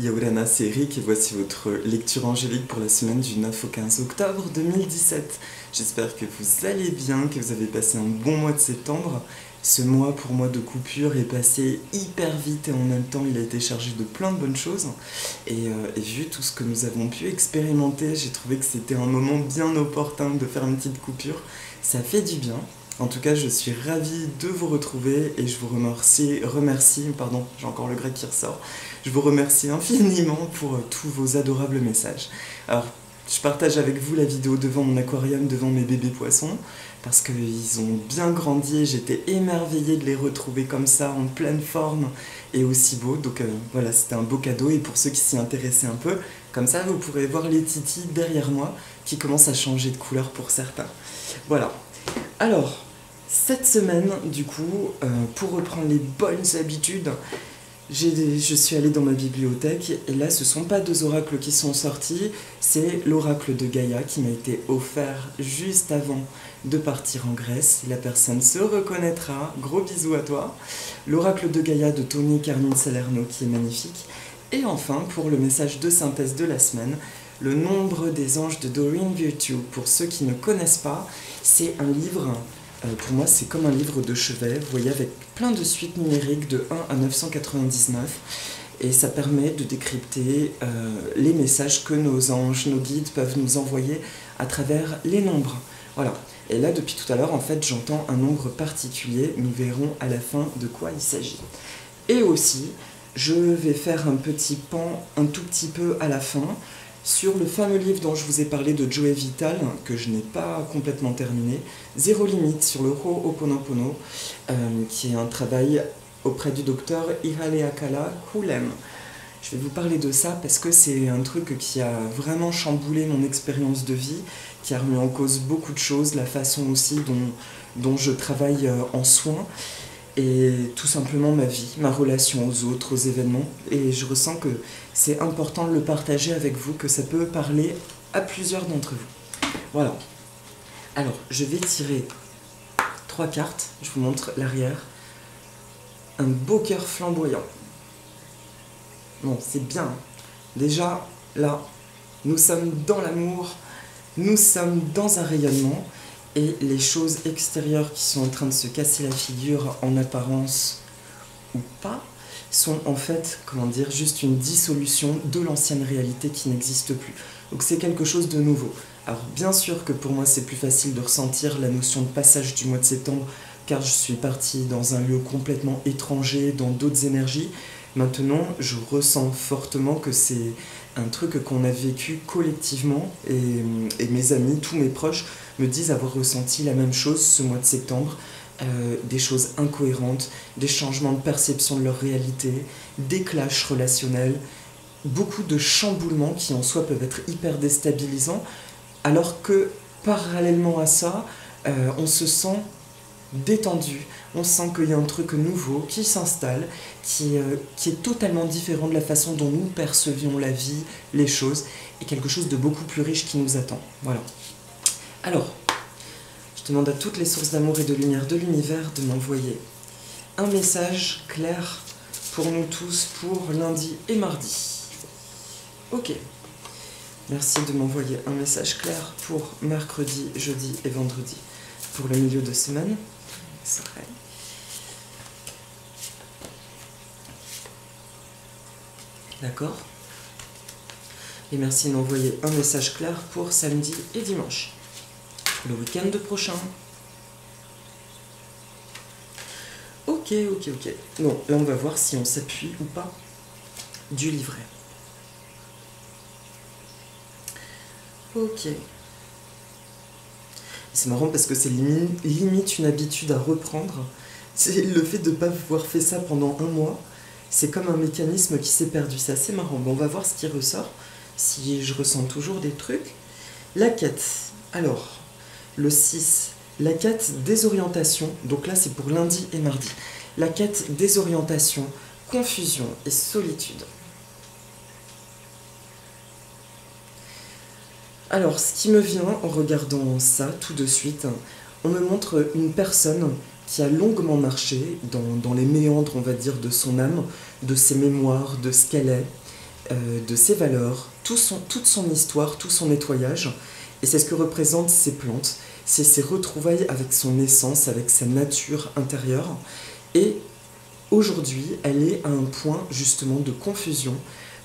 Yaurana, c'est Eric et voici votre lecture angélique pour la semaine du 9 au 15 octobre 2017. J'espère que vous allez bien, que vous avez passé un bon mois de septembre. Ce mois, pour moi, de coupure est passé hyper vite et en même temps, il a été chargé de plein de bonnes choses. Et vu tout ce que nous avons pu expérimenter, j'ai trouvé que c'était un moment bien opportun de faire une petite coupure. Ça fait du bien. En tout cas, je suis ravie de vous retrouver et je vous remercie, pardon, j'ai encore le grec qui ressort, je vous remercie infiniment pour tous vos adorables messages. Alors, je partage avec vous la vidéo devant mon aquarium, devant mes bébés poissons, parce qu'ils ont bien grandi et j'étais émerveillée de les retrouver comme ça, en pleine forme et aussi beaux. Donc voilà, c'était un beau cadeau et pour ceux qui s'y intéressaient un peu, comme ça vous pourrez voir les titis derrière moi qui commencent à changer de couleur pour certains. Voilà. Alors, cette semaine, du coup, pour reprendre les bonnes habitudes, je suis allée dans ma bibliothèque et là, ce ne sont pas deux oracles qui sont sortis, c'est l'oracle de Gaïa qui m'a été offert juste avant de partir en Grèce. La personne se reconnaîtra, gros bisous à toi. L'oracle de Gaïa de Tony Carmine Salerno qui est magnifique. Et enfin, pour le message de synthèse de la semaine, le nombre des anges de Doreen Virtue. Pour ceux qui ne connaissent pas, c'est un livre, pour moi c'est comme un livre de chevet, vous voyez, avec plein de suites numériques de 1 à 999. Et ça permet de décrypter les messages que nos anges, nos guides peuvent nous envoyer à travers les nombres. Voilà. Et là, depuis tout à l'heure, en fait, j'entends un nombre particulier. Nous verrons à la fin de quoi il s'agit. Et aussi, je vais faire un petit pan un tout petit peu à la fin sur le fameux livre dont je vous ai parlé de Joe Vital, que je n'ai pas complètement terminé, Zéro limite sur le Ho'oponopono, qui est un travail auprès du docteur Ihaleakala Hulem. Je vais vous parler de ça parce que c'est un truc qui a vraiment chamboulé mon expérience de vie, qui a remis en cause beaucoup de choses, la façon aussi dont je travaille en soins, et tout simplement ma vie, ma relation aux autres, aux événements. Et je ressens que c'est important de le partager avec vous, que ça peut parler à plusieurs d'entre vous. Voilà. Alors, je vais tirer 3 cartes, je vous montre l'arrière. Un beau cœur flamboyant. Bon, c'est bien. Déjà, là, nous sommes dans l'amour, nous sommes dans un rayonnement, et les choses extérieures qui sont en train de se casser la figure en apparence ou pas, sont en fait, comment dire, juste une dissolution de l'ancienne réalité qui n'existe plus. Donc c'est quelque chose de nouveau. Alors bien sûr que pour moi c'est plus facile de ressentir la notion de passage du mois de septembre, car je suis partie dans un lieu complètement étranger, dans d'autres énergies. Maintenant, je ressens fortement que c'est un truc qu'on a vécu collectivement et mes amis, tous mes proches me disent avoir ressenti la même chose ce mois de septembre. Des choses incohérentes, des changements de perception de leur réalité, des clashs relationnels, beaucoup de chamboulements qui en soi peuvent être hyper déstabilisants, alors que parallèlement à ça, on se sent détendu, on sent qu'il y a un truc nouveau qui s'installe, qui est totalement différent de la façon dont nous percevions la vie, les choses, et quelque chose de beaucoup plus riche qui nous attend. Voilà. Alors, je demande à toutes les sources d'amour et de lumière de l'univers de m'envoyer un message clair pour nous tous pour lundi et mardi. Ok. Merci de m'envoyer un message clair pour mercredi, jeudi et vendredi. Pour le milieu de semaine. D'accord. Et merci de m'envoyer un message clair pour samedi et dimanche. Le week-end prochain. Ok. Bon, là on va voir si on s'appuie ou pas du livret. Ok. C'est marrant parce que c'est limite une habitude à reprendre. C'est le fait de ne pas avoir fait ça pendant un mois. C'est comme un mécanisme qui s'est perdu. C'est assez marrant. Bon, on va voir ce qui ressort. Si je ressens toujours des trucs. La quête. Alors, le 6. La quête désorientation. Donc là, c'est pour lundi et mardi. La quête désorientation, confusion et solitude. Alors, ce qui me vient en regardant ça tout de suite, on me montre une personne qui a longuement marché dans les méandres, on va dire, de son âme, de ses mémoires, de ce qu'elle est, de ses valeurs, toute son histoire, tout son nettoyage. Et c'est ce que représentent ces plantes. C'est ses retrouvailles avec son essence, avec sa nature intérieure. Et aujourd'hui, elle est à un point justement de confusion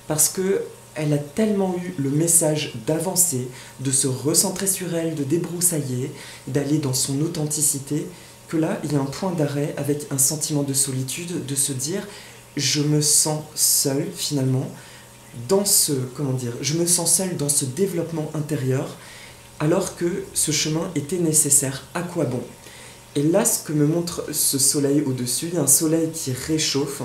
parce que elle a tellement eu le message d'avancer, de se recentrer sur elle, de débroussailler, d'aller dans son authenticité, que là, il y a un point d'arrêt avec un sentiment de solitude, de se dire « je me sens seul finalement dans ce, comment dire, je me sens seul dans ce développement intérieur alors que ce chemin était nécessaire, à quoi bon ?» Et là, ce que me montre ce soleil au-dessus, il y a un soleil qui réchauffe,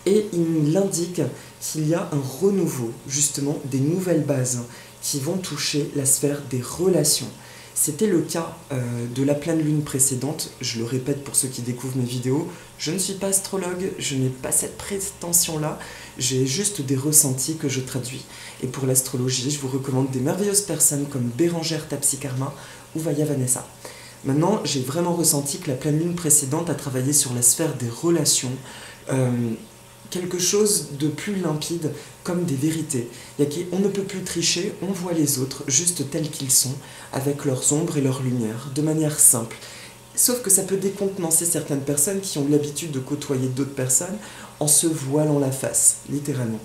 et il l'indique qu'il y a un renouveau, justement, des nouvelles bases qui vont toucher la sphère des relations. C'était le cas de la pleine lune précédente, je le répète pour ceux qui découvrent mes vidéos, je ne suis pas astrologue, je n'ai pas cette prétention-là, j'ai juste des ressentis que je traduis. Et pour l'astrologie, je vous recommande des merveilleuses personnes comme Bérangère Tapsikarma ou Vaya Vanessa. Maintenant, j'ai vraiment ressenti que la pleine lune précédente a travaillé sur la sphère des relations, quelque chose de plus limpide, comme des vérités. On ne peut plus tricher, on voit les autres juste tels qu'ils sont, avec leurs ombres et leurs lumières, de manière simple. Sauf que ça peut décontenancer certaines personnes qui ont l'habitude de côtoyer d'autres personnes en se voilant la face, littéralement.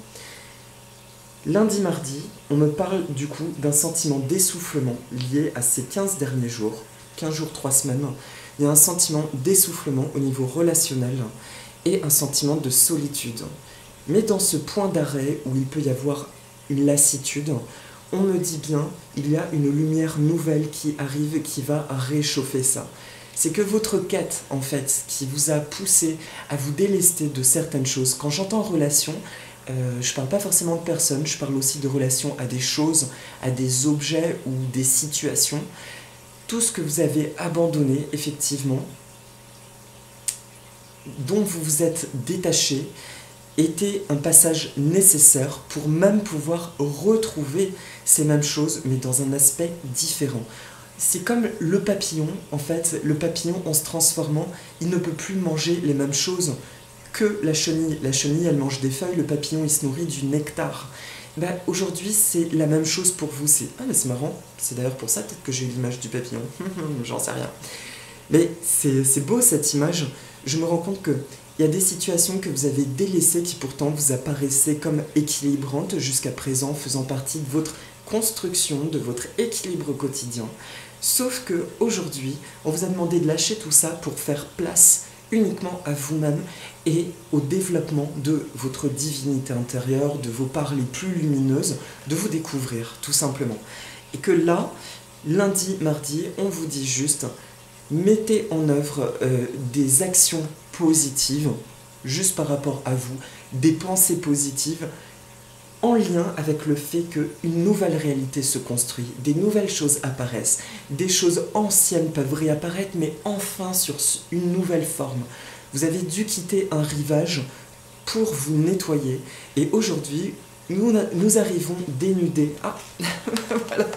Lundi, mardi, on me parle du coup d'un sentiment d'essoufflement lié à ces 15 derniers jours, 15 jours, 3 semaines. Il y a un sentiment d'essoufflement au niveau relationnel, et un sentiment de solitude. Mais dans ce point d'arrêt où il peut y avoir une lassitude, on me dit bien, il y a une lumière nouvelle qui arrive, qui va réchauffer ça. C'est que votre quête, en fait, qui vous a poussé à vous délester de certaines choses. Quand j'entends relation, je parle pas forcément de personnes, je parle aussi de relation à des choses, à des objets ou des situations. Tout ce que vous avez abandonné, effectivement, dont vous vous êtes détaché, était un passage nécessaire pour même pouvoir retrouver ces mêmes choses, mais dans un aspect différent. C'est comme le papillon, en fait, le papillon, en se transformant, il ne peut plus manger les mêmes choses que la chenille. La chenille, elle mange des feuilles, le papillon, il se nourrit du nectar. Ben, aujourd'hui, c'est la même chose pour vous. Ah, mais c'est marrant, c'est d'ailleurs pour ça peut-être que j'ai eu l'image du papillon, j'en sais rien. Mais c'est beau cette image. Je me rends compte qu'il y a des situations que vous avez délaissées qui pourtant vous apparaissaient comme équilibrantes jusqu'à présent, faisant partie de votre construction, de votre équilibre quotidien. Sauf qu'aujourd'hui, on vous a demandé de lâcher tout ça pour faire place uniquement à vous-même et au développement de votre divinité intérieure, de vos parts les plus lumineuses, de vous découvrir tout simplement. Et que là, lundi, mardi, on vous dit juste... mettez en œuvre des actions positives, juste par rapport à vous, des pensées positives, en lien avec le fait qu'une nouvelle réalité se construit, des nouvelles choses apparaissent, des choses anciennes peuvent réapparaître, mais enfin sur une nouvelle forme. Vous avez dû quitter un rivage pour vous nettoyer, et aujourd'hui, nous arrivons dénudés, voilà,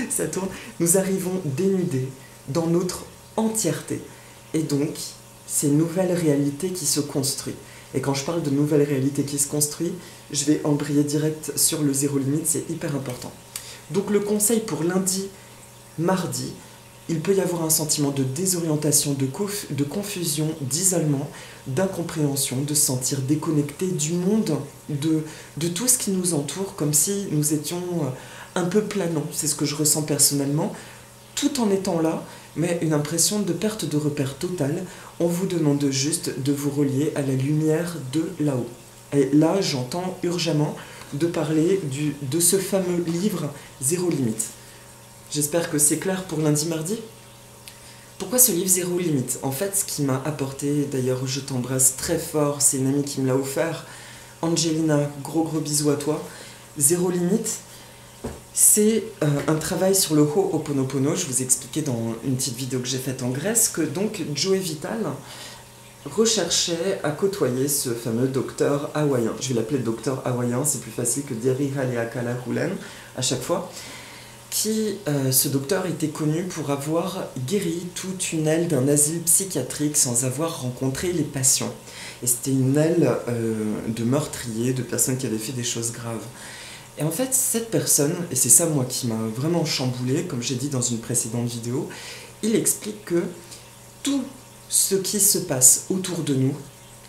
ça tourne, nous arrivons dénudés dans notre entièreté. Et donc, c'est une nouvelle réalité qui se construit. Et quand je parle de nouvelle réalité qui se construit, je vais embrayer direct sur le zéro limite, c'est hyper important. Donc le conseil pour lundi, mardi, il peut y avoir un sentiment de désorientation, de confusion, d'isolement, d'incompréhension, de se sentir déconnecté du monde, de tout ce qui nous entoure, comme si nous étions un peu planants. C'est ce que je ressens personnellement, tout en étant là, mais une impression de perte de repère totale. On vous demande juste de vous relier à la lumière de là-haut. Et là, j'entends urgemment de parler de ce fameux livre Zéro Limite. J'espère que c'est clair pour lundi, mardi. Pourquoi ce livre Zéro Limite? En fait, ce qui m'a apporté, d'ailleurs je t'embrasse très fort, c'est une amie qui me l'a offert, Angelina, gros bisous à toi. Zéro Limite, c'est un travail sur le Ho'oponopono. Je vous ai expliqué dans une petite vidéo que j'ai faite en Grèce que donc Joey Vital recherchait à côtoyer ce fameux docteur hawaïen. Je vais l'appeler docteur hawaïen, c'est plus facile que Deri Haleakala Hulen à chaque fois. Ce docteur était connu pour avoir guéri toute une aile d'un asile psychiatrique sans avoir rencontré les patients. et c'était une aile de meurtrier, de personnes qui avaient fait des choses graves. Et en fait, cette personne, et c'est ça moi qui m'a vraiment chamboulé, comme j'ai dit dans une précédente vidéo, il explique que tout ce qui se passe autour de nous,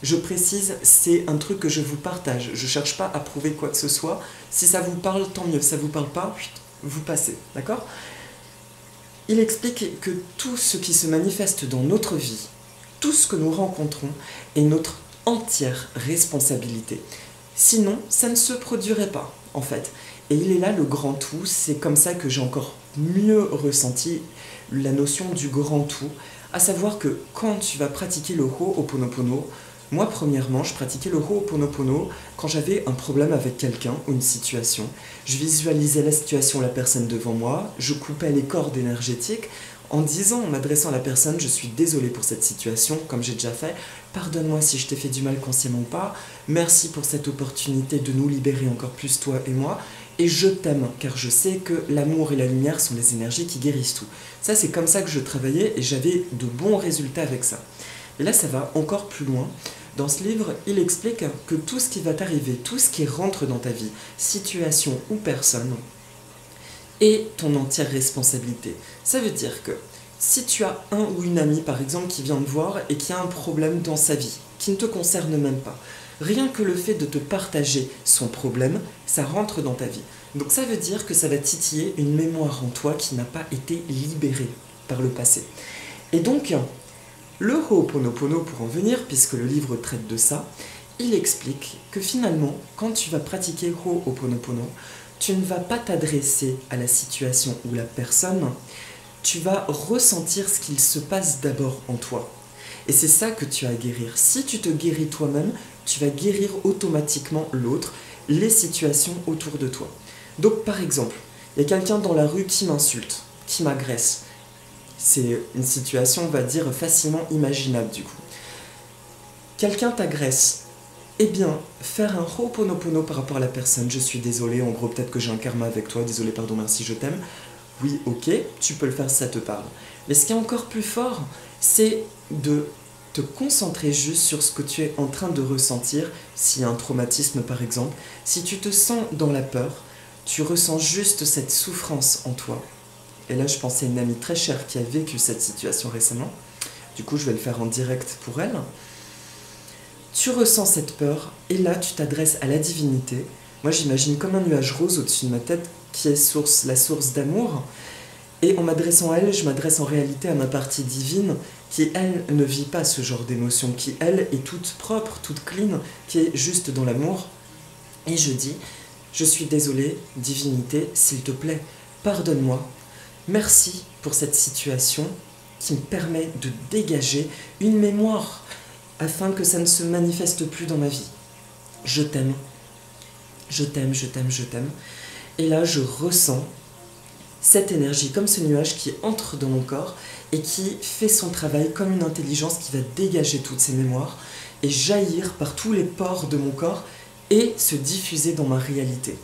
je précise, c'est un truc que je vous partage. Je ne cherche pas à prouver quoi que ce soit. Si ça vous parle, tant mieux. Si ça ne vous parle pas, vous passez. D'accord ? Il explique que tout ce qui se manifeste dans notre vie, tout ce que nous rencontrons, est notre entière responsabilité. Sinon, ça ne se produirait pas, en fait. Et il est là le grand tout. C'est comme ça que j'ai encore mieux ressenti la notion du grand tout. À savoir que quand tu vas pratiquer le Ho'oponopono, moi, premièrement, je pratiquais le Ho'oponopono quand j'avais un problème avec quelqu'un ou une situation. Je visualisais la situation, la personne devant moi, je coupais les cordes énergétiques en disant, en m'adressant à la personne, je suis désolé pour cette situation, comme j'ai déjà fait, pardonne-moi si je t'ai fait du mal consciemment ou pas, merci pour cette opportunité de nous libérer encore plus, toi et moi, et je t'aime, car je sais que l'amour et la lumière sont les énergies qui guérissent tout. Ça, c'est comme ça que je travaillais et j'avais de bons résultats avec ça. Et là, ça va encore plus loin. Dans ce livre, il explique que tout ce qui va t'arriver, tout ce qui rentre dans ta vie, situation ou personne, est ton entière responsabilité. Ça veut dire que si tu as un ou une amie, par exemple, qui vient te voir et qui a un problème dans sa vie, qui ne te concerne même pas, rien que le fait de te partager son problème, ça rentre dans ta vie. Donc ça veut dire que ça va titiller une mémoire en toi qui n'a pas été libérée par le passé. Et donc, le Ho'oponopono, pour en venir, puisque le livre traite de ça, il explique que finalement, quand tu vas pratiquer Ho'oponopono, tu ne vas pas t'adresser à la situation ou la personne, tu vas ressentir ce qu'il se passe d'abord en toi. Et c'est ça que tu as à guérir. Si tu te guéris toi-même, tu vas guérir automatiquement l'autre, les situations autour de toi. Donc par exemple, il y a quelqu'un dans la rue qui m'insulte, qui m'agresse. C'est une situation, on va dire, facilement imaginable du coup. Quelqu'un t'agresse. Eh bien, faire un Ho'oponopono par rapport à la personne, je suis désolé, en gros peut-être que j'ai un karma avec toi, désolé, pardon, merci, je t'aime. Oui, ok, tu peux le faire si ça te parle. Mais ce qui est encore plus fort, c'est de te concentrer juste sur ce que tu es en train de ressentir, s'il y a un traumatisme par exemple. Si tu te sens dans la peur, tu ressens juste cette souffrance en toi. Et là, je pensais à une amie très chère qui a vécu cette situation récemment. Du coup, je vais le faire en direct pour elle. Tu ressens cette peur, et là, tu t'adresses à la divinité. Moi, j'imagine comme un nuage rose au-dessus de ma tête, qui est la source d'amour. Et en m'adressant à elle, je m'adresse en réalité à ma partie divine, qui, elle, ne vit pas ce genre d'émotion, qui, elle, est toute propre, toute clean, qui est juste dans l'amour. Et je dis, je suis désolé, divinité, s'il te plaît, pardonne-moi. Merci pour cette situation qui me permet de dégager une mémoire afin que ça ne se manifeste plus dans ma vie. Je t'aime, je t'aime, je t'aime, je t'aime. Et là, je ressens cette énergie, comme ce nuage qui entre dans mon corps et qui fait son travail comme une intelligence qui va dégager toutes ces mémoires et jaillir par tous les pores de mon corps et se diffuser dans ma réalité.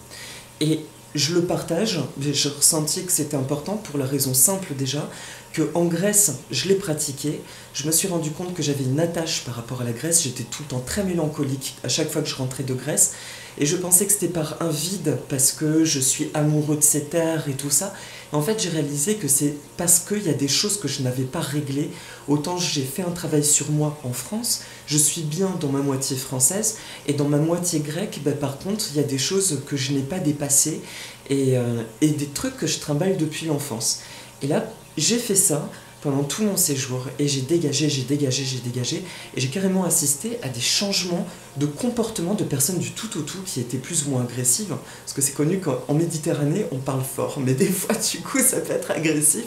Et je le partage, j'ai ressenti que c'était important pour la raison simple déjà, qu'en Grèce, je l'ai pratiqué, je me suis rendu compte que j'avais une attache par rapport à la Grèce, j'étais tout le temps très mélancolique à chaque fois que je rentrais de Grèce, et je pensais que c'était par un vide, parce que je suis amoureux de ces terres et tout ça. Et en fait, j'ai réalisé que c'est parce qu'il y a des choses que je n'avais pas réglées. Autant j'ai fait un travail sur moi en France, je suis bien dans ma moitié française, et dans ma moitié grecque, par contre, il y a des choses que je n'ai pas dépassées, et des trucs que je trimballe depuis l'enfance. Et là, j'ai fait ça pendant tout mon séjour, et j'ai dégagé, et j'ai carrément assisté à des changements de comportement de personnes du tout au tout qui étaient plus ou moins agressives, parce que c'est connu qu'en Méditerranée, on parle fort, mais des fois, du coup, ça peut être agressif,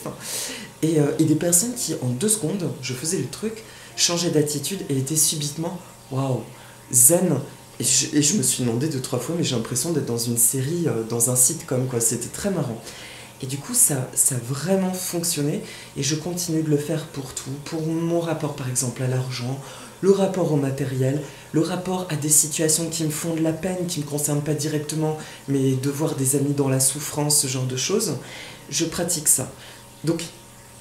et des personnes qui, en 2 secondes, je faisais le truc, changeaient d'attitude et étaient subitement, waouh, zen, et je me suis demandé 2-3 fois, mais j'ai l'impression d'être dans une série, dans un sitcom, quoi, c'était très marrant. Et du coup, ça a vraiment fonctionné et je continue de le faire pour tout, pour mon rapport par exemple à l'argent, le rapport au matériel, le rapport à des situations qui me font de la peine, qui ne me concernent pas directement, mais de voir des amis dans la souffrance, ce genre de choses. Je pratique ça. Donc,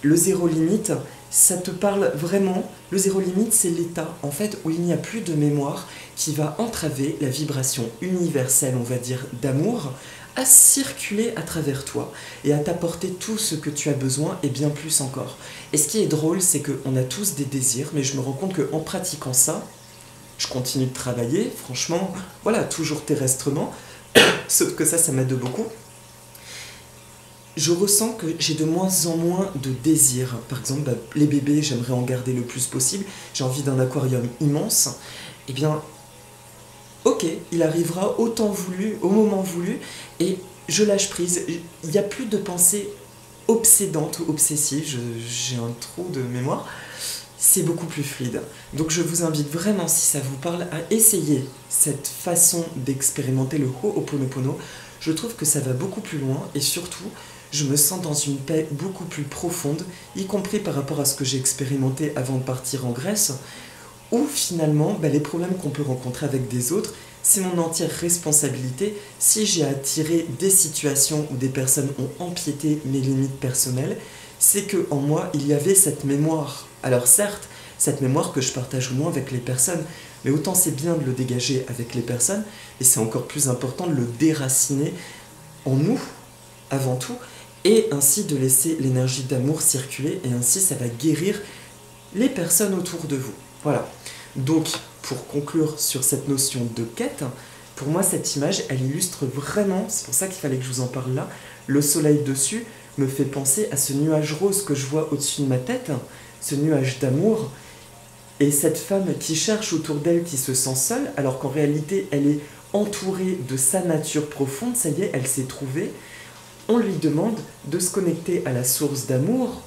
le zéro limite, ça te parle vraiment, le zéro limite, c'est l'état, en fait, où il n'y a plus de mémoire qui va entraver la vibration universelle, on va dire, d'amour, à circuler à travers toi et à t'apporter tout ce que tu as besoin et bien plus encore. Et ce qui est drôle, c'est qu'on a tous des désirs, mais je me rends compte qu'en pratiquant ça, je continue de travailler, franchement, voilà, toujours terrestrement, sauf que ça m'aide beaucoup. Je ressens que j'ai de moins en moins de désirs. Par exemple, les bébés, j'aimerais en garder le plus possible. J'ai envie d'un aquarium immense. Eh bien, ok, il arrivera au temps voulu, au moment voulu, et je lâche prise. Il n'y a plus de pensée obsédante ou obsessive, j'ai un trou de mémoire. C'est beaucoup plus fluide. Donc je vous invite vraiment, si ça vous parle, à essayer cette façon d'expérimenter le Ho'oponopono. Je trouve que ça va beaucoup plus loin et surtout, je me sens dans une paix beaucoup plus profonde, y compris par rapport à ce que j'ai expérimenté avant de partir en Grèce, où finalement, les problèmes qu'on peut rencontrer avec des autres, c'est mon entière responsabilité si j'ai attiré des situations où des personnes ont empiété mes limites personnelles, c'est qu'en moi, il y avait cette mémoire. Alors certes, cette mémoire que je partage ou non avec les personnes, mais autant c'est bien de le dégager avec les personnes, et c'est encore plus important de le déraciner en nous, avant tout, et ainsi de laisser l'énergie d'amour circuler, et ainsi ça va guérir les personnes autour de vous. Voilà. Donc, pour conclure sur cette notion de quête, pour moi cette image, elle illustre vraiment, c'est pour ça qu'il fallait que je vous en parle là, le soleil dessus me fait penser à ce nuage rose que je vois au-dessus de ma tête, ce nuage d'amour, et cette femme qui cherche autour d'elle, qui se sent seule, alors qu'en réalité elle est entourée de sa nature profonde, ça y est, elle s'est trouvée. On lui demande de se connecter à la source d'amour.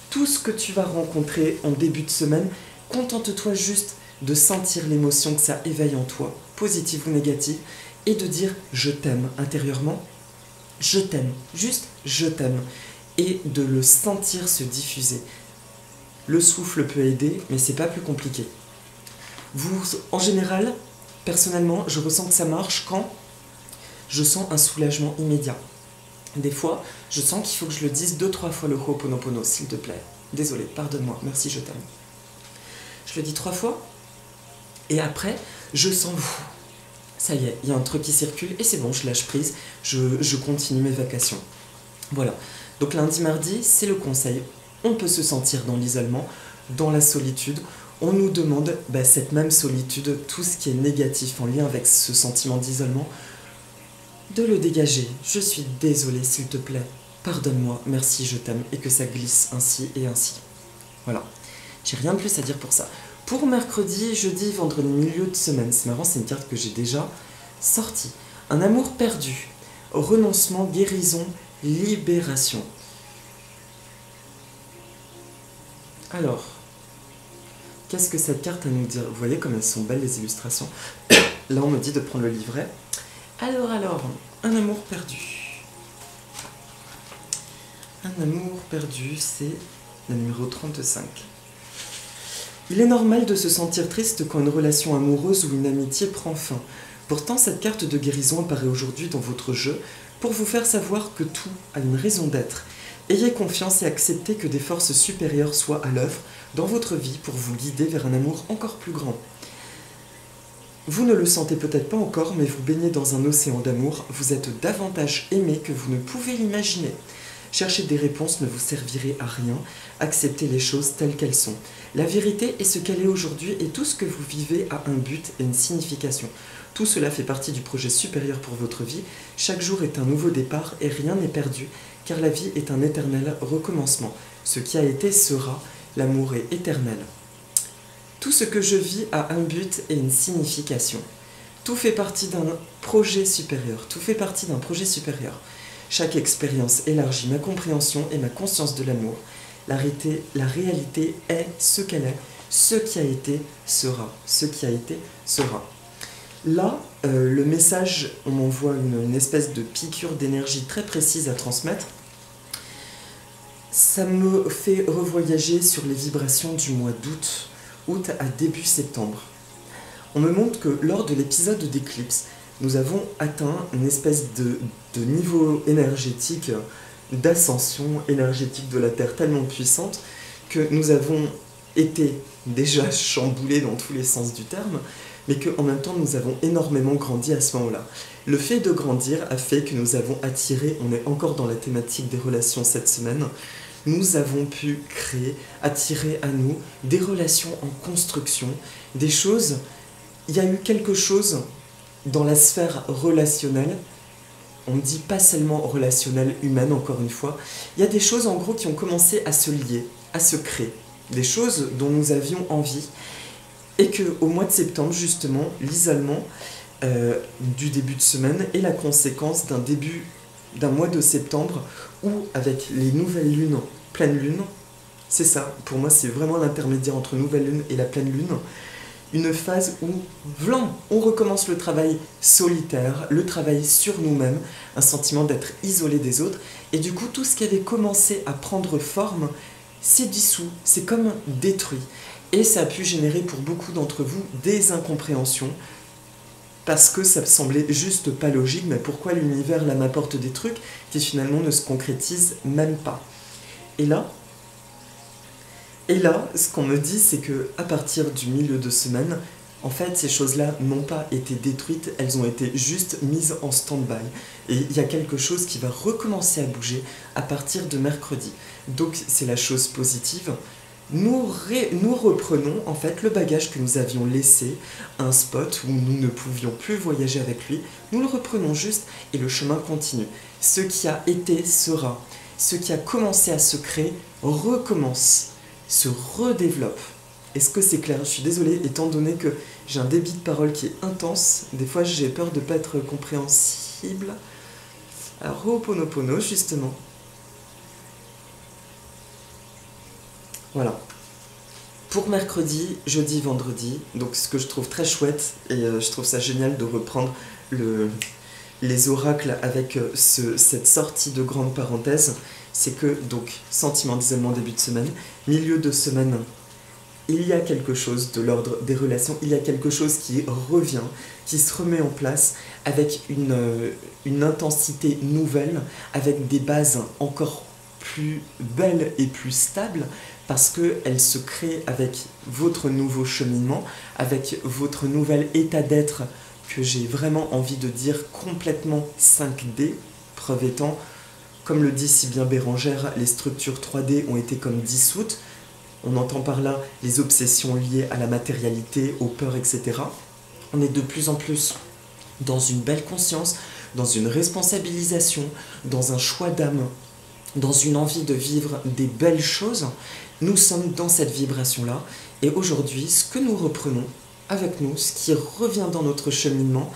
Tout ce que tu vas rencontrer en début de semaine, contente-toi juste de sentir l'émotion que ça éveille en toi, positive ou négative, et de dire « je t'aime » intérieurement. Je t'aime, juste je t'aime, et de le sentir se diffuser. Le souffle peut aider, mais c'est pas plus compliqué. En général, personnellement, je ressens que ça marche quand je sens un soulagement immédiat. Des fois, je sens qu'il faut que je le dise 2-3 fois le Ho'oponopono, s'il te plaît. Désolé, pardonne-moi, merci, je t'aime. Je le dis 3 fois, et après, je sens, ça y est, il y a un truc qui circule, et c'est bon, je lâche prise, je continue mes vacations. Voilà. Donc lundi, mardi, c'est le conseil. On peut se sentir dans l'isolement, dans la solitude. On nous demande cette même solitude, tout ce qui est négatif en lien avec ce sentiment d'isolement, de le dégager. Je suis désolée, s'il te plaît. Pardonne-moi, merci, je t'aime, et que ça glisse ainsi et ainsi. Voilà. J'ai rien de plus à dire pour ça. Pour mercredi, jeudi, vendredi, milieu de semaine, c'est marrant, c'est une carte que j'ai déjà sortie. Un amour perdu, renoncement, guérison, libération. Alors, qu'est-ce que cette carte a à nous dire? Vous voyez comme elles sont belles les illustrations. Là, on me dit de prendre le livret. Alors, un amour perdu. Un amour perdu, c'est le numéro 35. Il est normal de se sentir triste quand une relation amoureuse ou une amitié prend fin. Pourtant, cette carte de guérison apparaît aujourd'hui dans votre jeu pour vous faire savoir que tout a une raison d'être. Ayez confiance et acceptez que des forces supérieures soient à l'œuvre dans votre vie pour vous guider vers un amour encore plus grand. Vous ne le sentez peut-être pas encore, mais vous baignez dans un océan d'amour, vous êtes davantage aimé que vous ne pouvez l'imaginer. Chercher des réponses ne vous servirait à rien, acceptez les choses telles qu'elles sont. La vérité est ce qu'elle est aujourd'hui et tout ce que vous vivez a un but et une signification. Tout cela fait partie du projet supérieur pour votre vie, chaque jour est un nouveau départ et rien n'est perdu, car la vie est un éternel recommencement. Ce qui a été sera, l'amour est éternel. Tout ce que je vis a un but et une signification. Tout fait partie d'un projet supérieur. Tout fait partie d'un projet supérieur. Chaque expérience élargit ma compréhension et ma conscience de l'amour. La réalité est ce qu'elle est. Ce qui a été sera. Ce qui a été sera. Là, le message, on m'envoie une espèce de piqûre d'énergie très précise à transmettre. Ça me fait revoyager sur les vibrations du mois d'août à début septembre. On me montre que lors de l'épisode d'éclipse, nous avons atteint une espèce de niveau énergétique, d'ascension énergétique de la Terre tellement puissante que nous avons été déjà chamboulés dans tous les sens du terme, mais qu'en même temps nous avons énormément grandi à ce moment-là. Le fait de grandir a fait que nous avons attiré, on est encore dans la thématique des relations cette semaine, nous avons pu créer, attirer à nous des relations en construction, des choses, il y a eu quelque chose dans la sphère relationnelle, on ne dit pas seulement relationnelle humaine encore une fois, il y a des choses en gros qui ont commencé à se lier, à se créer, des choses dont nous avions envie, et qu'au mois de septembre justement, l'isolement du début de semaine est la conséquence d'un mois de septembre où avec les nouvelles lunes, pleine lune, c'est ça, pour moi c'est vraiment l'intermédiaire entre nouvelle lune et la pleine lune, une phase où, vlan, on recommence le travail solitaire, le travail sur nous-mêmes, un sentiment d'être isolé des autres, et du coup tout ce qui avait commencé à prendre forme, c'est dissous, c'est comme détruit, et ça a pu générer pour beaucoup d'entre vous des incompréhensions, parce que ça semblait juste pas logique, mais pourquoi l'univers là m'apporte des trucs qui finalement ne se concrétisent même pas. Et là, ce qu'on me dit, c'est que à partir du milieu de semaine, en fait, ces choses-là n'ont pas été détruites, elles ont été juste mises en stand-by. Et il y a quelque chose qui va recommencer à bouger à partir de mercredi. Donc c'est la chose positive. Nous reprenons en fait le bagage que nous avions laissé, un spot où nous ne pouvions plus voyager avec lui, nous le reprenons juste et le chemin continue. Ce qui a été sera, ce qui a commencé à se créer recommence, se redéveloppe. Est-ce que c'est clair? Je suis désolée, étant donné que j'ai un débit de parole qui est intense, des fois j'ai peur de ne pas être compréhensible. Alors Ho'oponopono justement. Voilà. Pour mercredi, jeudi, vendredi, donc ce que je trouve très chouette, et je trouve ça génial de reprendre les oracles avec cette sortie de grande parenthèse, c'est que, donc, sentiment d'isolement début de semaine, milieu de semaine, il y a quelque chose de l'ordre des relations, il y a quelque chose qui revient, qui se remet en place avec une intensité nouvelle, avec des bases encore plus belles et plus stables, parce qu'elle se crée avec votre nouveau cheminement, avec votre nouvel état d'être que j'ai vraiment envie de dire complètement 5D, preuve étant, comme le dit si bien Bérangère, les structures 3D ont été comme dissoutes, on entend par là les obsessions liées à la matérialité, aux peurs, etc. On est de plus en plus dans une belle conscience, dans une responsabilisation, dans un choix d'âme, dans une envie de vivre des belles choses. Nous sommes dans cette vibration-là, et aujourd'hui, ce que nous reprenons avec nous, ce qui revient dans notre cheminement,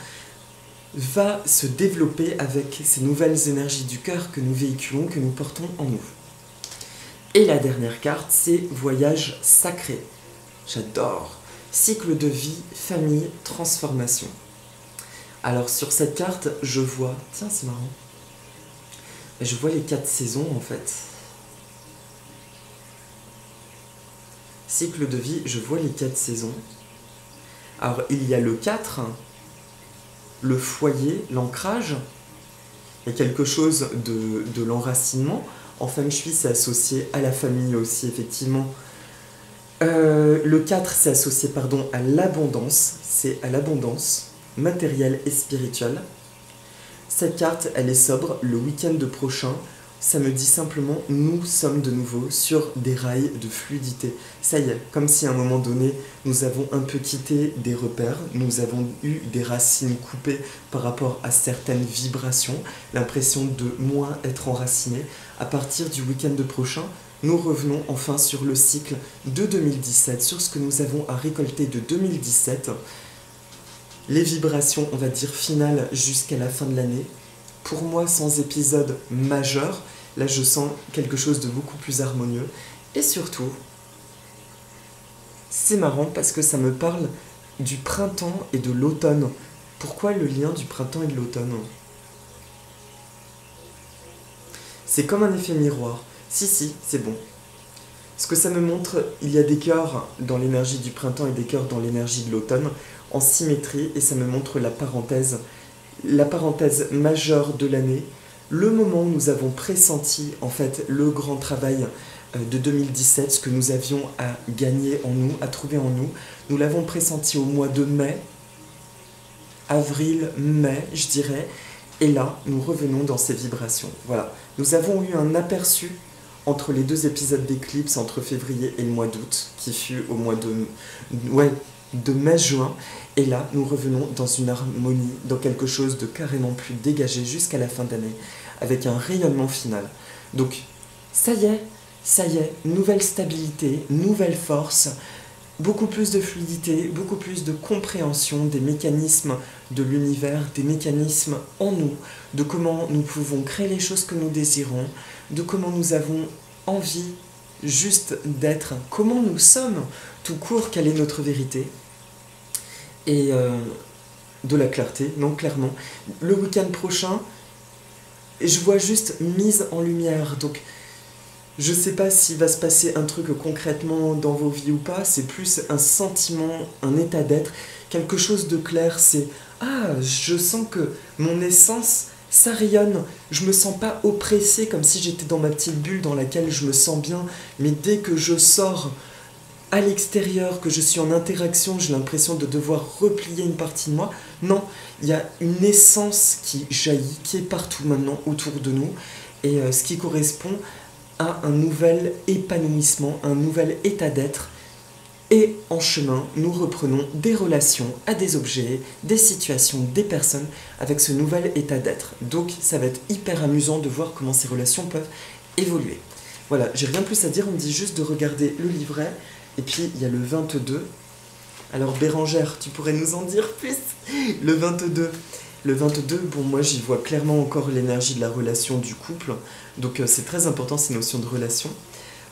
va se développer avec ces nouvelles énergies du cœur que nous véhiculons, que nous portons en nous. Et la dernière carte, c'est voyage sacré. J'adore. Cycle de vie, famille, transformation. Alors sur cette carte, je vois... Tiens, c'est marrant. Je vois les 4 saisons en fait. Cycle de vie, je vois les 4 saisons. Alors il y a le 4, le foyer, l'ancrage. Il y a quelque chose de l'enracinement. En feng shui, c'est associé à la famille aussi, effectivement. Le 4, c'est associé à l'abondance. C'est à l'abondance matérielle et spirituelle. Cette carte, elle est sobre. Le week-end prochain, ça me dit simplement, nous sommes de nouveau sur des rails de fluidité. Ça y est, comme si à un moment donné, nous avons un peu quitté des repères, nous avons eu des racines coupées par rapport à certaines vibrations, l'impression de moins être enraciné. À partir du week-end prochain, nous revenons enfin sur le cycle de 2017, sur ce que nous avons à récolter de 2017. Les vibrations, on va dire, finales jusqu'à la fin de l'année. Pour moi, sans épisode majeur, là je sens quelque chose de beaucoup plus harmonieux. Et surtout, c'est marrant parce que ça me parle du printemps et de l'automne. Pourquoi le lien du printemps et de l'automne? C'est comme un effet miroir. Si, c'est bon. Ce que ça me montre, il y a des cœurs dans l'énergie du printemps et des cœurs dans l'énergie de l'automne, en symétrie, et ça me montre la parenthèse majeure de l'année, le moment où nous avons pressenti en fait le grand travail de 2017, ce que nous avions à gagner en nous, à trouver en nous. Nous l'avons pressenti au mois de mai, avril, mai, je dirais. Et là, nous revenons dans ces vibrations. Voilà. Nous avons eu un aperçu entre les 2 épisodes d'éclipse, entre février et le mois d'août, qui fut au mois de mai-juin. Et là, nous revenons dans une harmonie, dans quelque chose de carrément plus dégagé jusqu'à la fin d'année, avec un rayonnement final. Donc, ça y est, nouvelle stabilité, nouvelle force, beaucoup plus de fluidité, beaucoup plus de compréhension des mécanismes de l'univers, des mécanismes en nous, de comment nous pouvons créer les choses que nous désirons, de comment nous avons envie juste d'être, comment nous sommes, tout court, quelle est notre vérité. Et de la clarté, non, clairement. Le week-end prochain, je vois juste mise en lumière, donc je sais pas s'il va se passer un truc concrètement dans vos vies ou pas, c'est plus un sentiment, un état d'être, quelque chose de clair, c'est « Ah, je sens que mon essence, ça rayonne, je me sens pas oppressée comme si j'étais dans ma petite bulle dans laquelle je me sens bien, mais dès que je sors à l'extérieur, que je suis en interaction, j'ai l'impression de devoir replier une partie de moi. » Non, il y a une essence qui jaillit, qui est partout maintenant autour de nous, et ce qui correspond à un nouvel épanouissement, un nouvel état d'être. Et en chemin, nous reprenons des relations à des objets, des situations, des personnes avec ce nouvel état d'être. Donc ça va être hyper amusant de voir comment ces relations peuvent évoluer. Voilà, j'ai rien plus à dire, on me dit juste de regarder le livret. Et puis il y a le 22. Alors Bérangère, tu pourrais nous en dire plus? Le 22. Le 22, bon, moi j'y vois clairement encore l'énergie de la relation du couple, donc c'est très important ces notions de relation.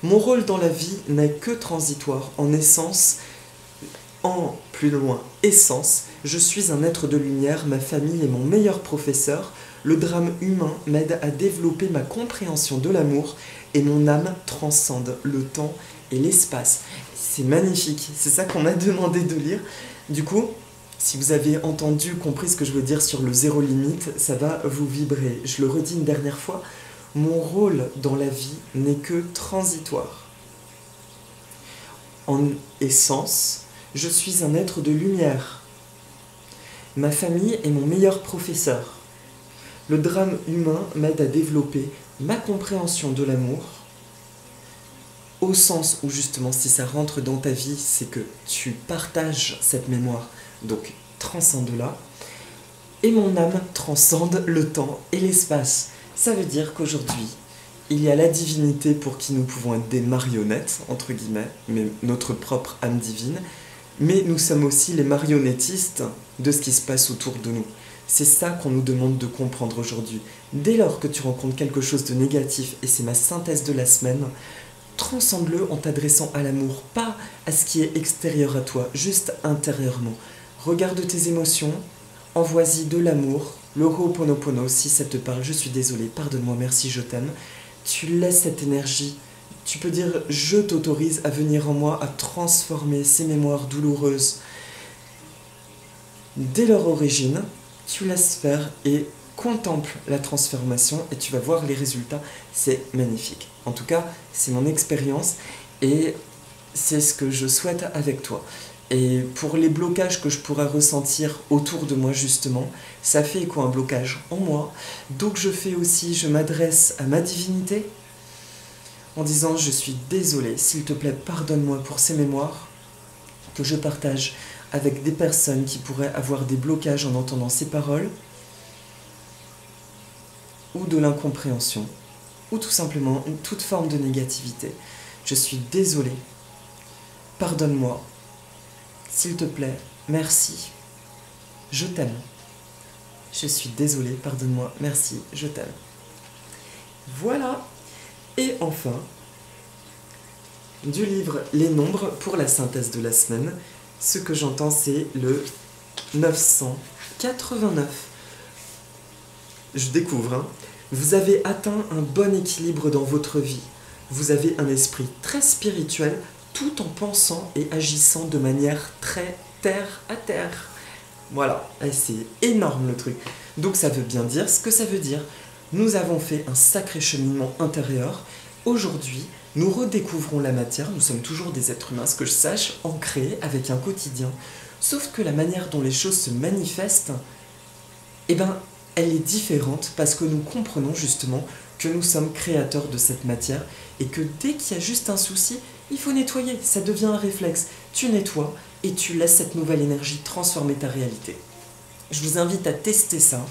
Mon rôle dans la vie n'est que transitoire, en essence, en plus loin, essence, je suis un être de lumière, ma famille est mon meilleur professeur, le drame humain m'aide à développer ma compréhension de l'amour et mon âme transcende le temps et l'espace. C'est magnifique, c'est ça qu'on m'a demandé de lire. Du coup, si vous avez entendu, compris ce que je veux dire sur le zéro limite, ça va vous vibrer. Je le redis une dernière fois, mon rôle dans la vie n'est que transitoire. En essence, je suis un être de lumière. Ma famille est mon meilleur professeur. Le drame humain m'aide à développer ma compréhension de l'amour, au sens où justement, si ça rentre dans ta vie, c'est que tu partages cette mémoire. Donc, transcende-la. Et mon âme transcende le temps et l'espace. Ça veut dire qu'aujourd'hui, il y a la divinité pour qui nous pouvons être des marionnettes, entre guillemets, mais notre propre âme divine. Mais nous sommes aussi les marionnettistes de ce qui se passe autour de nous. C'est ça qu'on nous demande de comprendre aujourd'hui. Dès lors que tu rencontres quelque chose de négatif, et c'est ma synthèse de la semaine, transcende-le en t'adressant à l'amour, pas à ce qui est extérieur à toi, juste intérieurement. Regarde tes émotions, envoie-y de l'amour, le Ho'oponopono, si ça te parle, je suis désolé, pardonne-moi, merci, je t'aime. Tu laisses cette énergie, tu peux dire « je t'autorise à venir en moi, à transformer ces mémoires douloureuses ». Dès leur origine, tu laisses faire et contemple la transformation et tu vas voir les résultats, c'est magnifique. En tout cas, c'est mon expérience et c'est ce que je souhaite avec toi. Et pour les blocages que je pourrais ressentir autour de moi justement, ça fait quoi un blocage en moi? Donc je m'adresse à ma divinité en disant je suis désolé, s'il te plaît pardonne-moi pour ces mémoires que je partage avec des personnes qui pourraient avoir des blocages en entendant ces paroles, ou de l'incompréhension, ou tout simplement toute forme de négativité. Je suis désolé, pardonne-moi, s'il te plaît, merci, je t'aime. Je suis désolé, pardonne-moi, merci, je t'aime. Voilà. Et enfin, du livre Les Nombres pour la synthèse de la semaine, ce que j'entends c'est le 989. Je découvre, hein. Vous avez atteint un bon équilibre dans votre vie. Vous avez un esprit très spirituel tout en pensant et agissant de manière très terre à terre. Voilà, c'est énorme le truc. Donc ça veut bien dire ce que ça veut dire. Nous avons fait un sacré cheminement intérieur Aujourd'hui, nous redécouvrons la matière, nous sommes toujours des êtres humains, ce que je sache, ancrés avec un quotidien. Sauf que la manière dont les choses se manifestent, eh ben, elle est différente parce que nous comprenons justement que nous sommes créateurs de cette matière et que dès qu'il y a juste un souci, il faut nettoyer, ça devient un réflexe. Tu nettoies et tu laisses cette nouvelle énergie transformer ta réalité. Je vous invite à tester ça.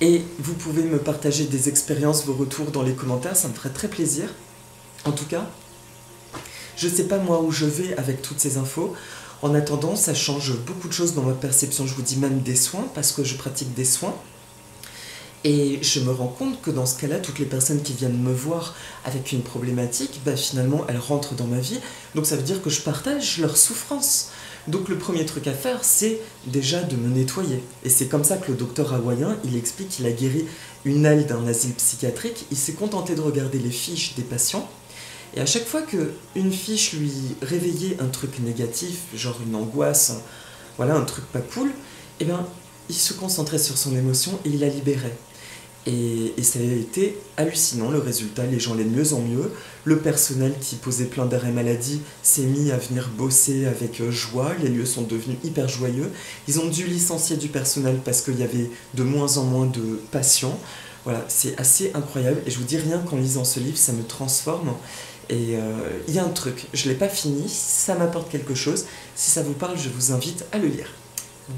Et vous pouvez me partager des expériences, vos retours dans les commentaires, ça me ferait très plaisir. En tout cas, je ne sais pas moi où je vais avec toutes ces infos. En attendant, ça change beaucoup de choses dans ma perception. Je vous dis même des soins, parce que je pratique des soins. Et je me rends compte que dans ce cas-là, toutes les personnes qui viennent me voir avec une problématique, bah finalement, elles rentrent dans ma vie. Donc ça veut dire que je partage leur souffrance. Donc le premier truc à faire, c'est déjà de me nettoyer. Et c'est comme ça que le docteur hawaïen, il explique qu'il a guéri une aile d'un asile psychiatrique. Il s'est contenté de regarder les fiches des patients. Et à chaque fois qu'une fiche lui réveillait un truc négatif, genre une angoisse, voilà, un truc pas cool, eh bien, il se concentrait sur son émotion et il la libérait. Et ça a été hallucinant le résultat, les gens allaient de mieux en mieux. Le personnel qui posait plein d'arrêts maladie s'est mis à venir bosser avec joie, les lieux sont devenus hyper joyeux. Ils ont dû licencier du personnel parce qu'il y avait de moins en moins de patients. Voilà, c'est assez incroyable et je vous dis rien qu'en lisant ce livre, ça me transforme. Et il y a un truc, je ne l'ai pas fini, ça m'apporte quelque chose. Si ça vous parle, je vous invite à le lire.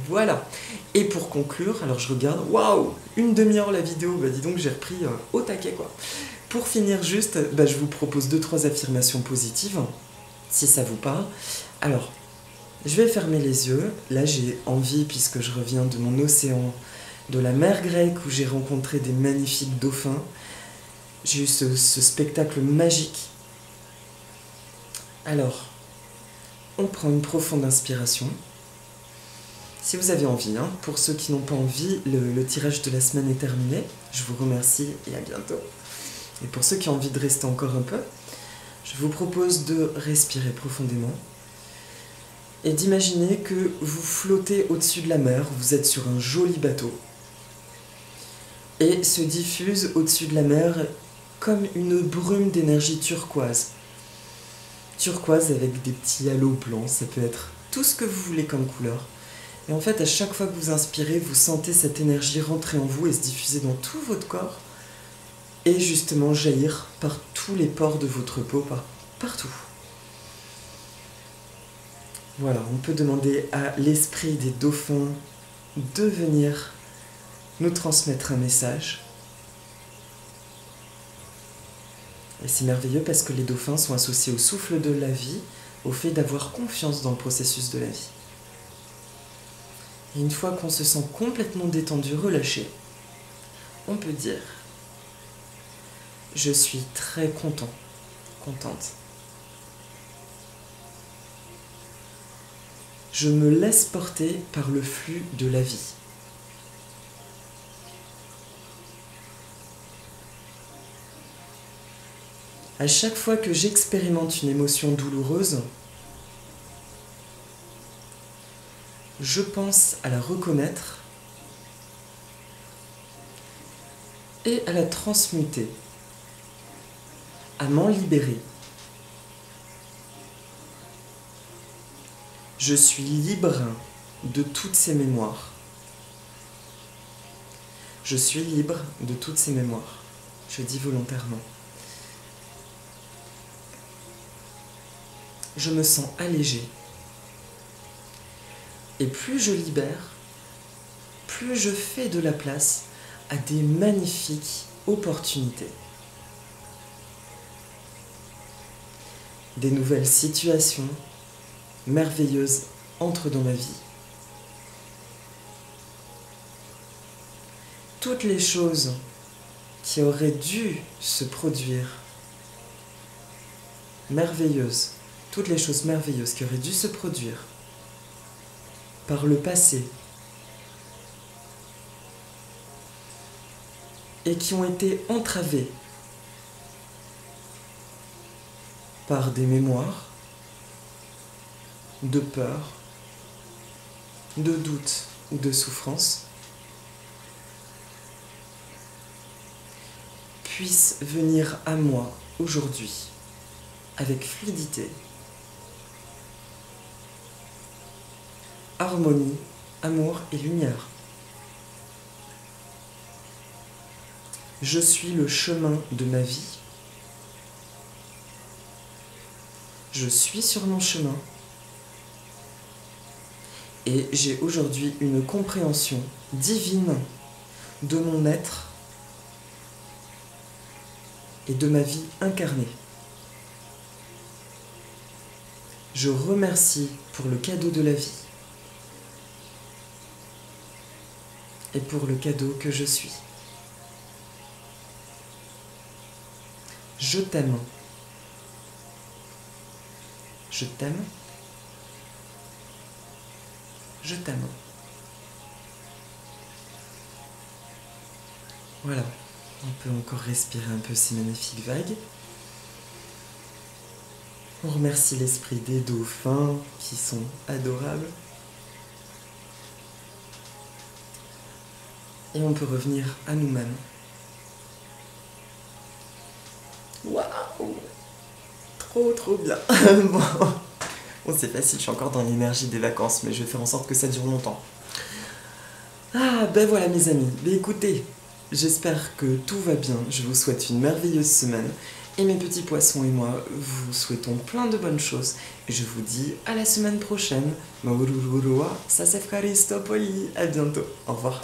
Voilà. Et pour conclure, alors je regarde, waouh, une demi-heure la vidéo, bah dis donc j'ai repris au taquet quoi. Pour finir juste, bah, je vous propose 2-3 affirmations positives, si ça vous parle. Alors, je vais fermer les yeux, là j'ai envie, puisque je reviens de mon océan, de la mer grecque où j'ai rencontré des magnifiques dauphins, j'ai eu ce spectacle magique. Alors, on prend une profonde inspiration. Si vous avez envie, hein, pour ceux qui n'ont pas envie, le tirage de la semaine est terminé. Je vous remercie et à bientôt. Et pour ceux qui ont envie de rester encore un peu, je vous propose de respirer profondément et d'imaginer que vous flottez au-dessus de la mer, vous êtes sur un joli bateau et se diffuse au-dessus de la mer comme une brume d'énergie turquoise. Turquoise avec des petits halos blancs, ça peut être tout ce que vous voulez comme couleur. Et en fait, à chaque fois que vous inspirez, vous sentez cette énergie rentrer en vous et se diffuser dans tout votre corps et justement jaillir par tous les pores de votre peau, partout. Voilà, on peut demander à l'esprit des dauphins de venir nous transmettre un message. Et c'est merveilleux parce que les dauphins sont associés au souffle de la vie, au fait d'avoir confiance dans le processus de la vie. Et une fois qu'on se sent complètement détendu, relâché, on peut dire « Je suis très content, contente. Je me laisse porter par le flux de la vie. À chaque fois que j'expérimente une émotion douloureuse, je pense à la reconnaître et à la transmuter, à m'en libérer. Je suis libre de toutes ces mémoires. Je suis libre de toutes ces mémoires. Je dis volontairement. Je me sens allégé. Et plus je libère, plus je fais de la place à des magnifiques opportunités. Des nouvelles situations merveilleuses entrent dans ma vie. Toutes les choses qui auraient dû se produire, merveilleuses, toutes les choses merveilleuses qui auraient dû se produire par le passé et qui ont été entravées par des mémoires de peur, de doute ou de souffrance, puisse venir à moi aujourd'hui avec fluidité, harmonie, amour et lumière. Je suis le chemin de ma vie. Je suis sur mon chemin. Et j'ai aujourd'hui une compréhension divine de mon être et de ma vie incarnée. Je remercie pour le cadeau de la vie et pour le cadeau que je suis. Je t'aime. Je t'aime. Je t'aime. Voilà, on peut encore respirer un peu ces magnifiques vagues. On remercie l'esprit des dauphins qui sont adorables. Et on peut revenir à nous-mêmes. Waouh! Trop bien. Bon, c'est facile, je suis encore dans l'énergie des vacances, mais je vais faire en sorte que ça dure longtemps. Ah, ben voilà mes amis. Ben écoutez, j'espère que tout va bien. Je vous souhaite une merveilleuse semaine. Et mes petits poissons et moi vous souhaitons plein de bonnes choses. Et je vous dis à la semaine prochaine. Maurururua, Sasefkaristopoli. À bientôt. Au revoir.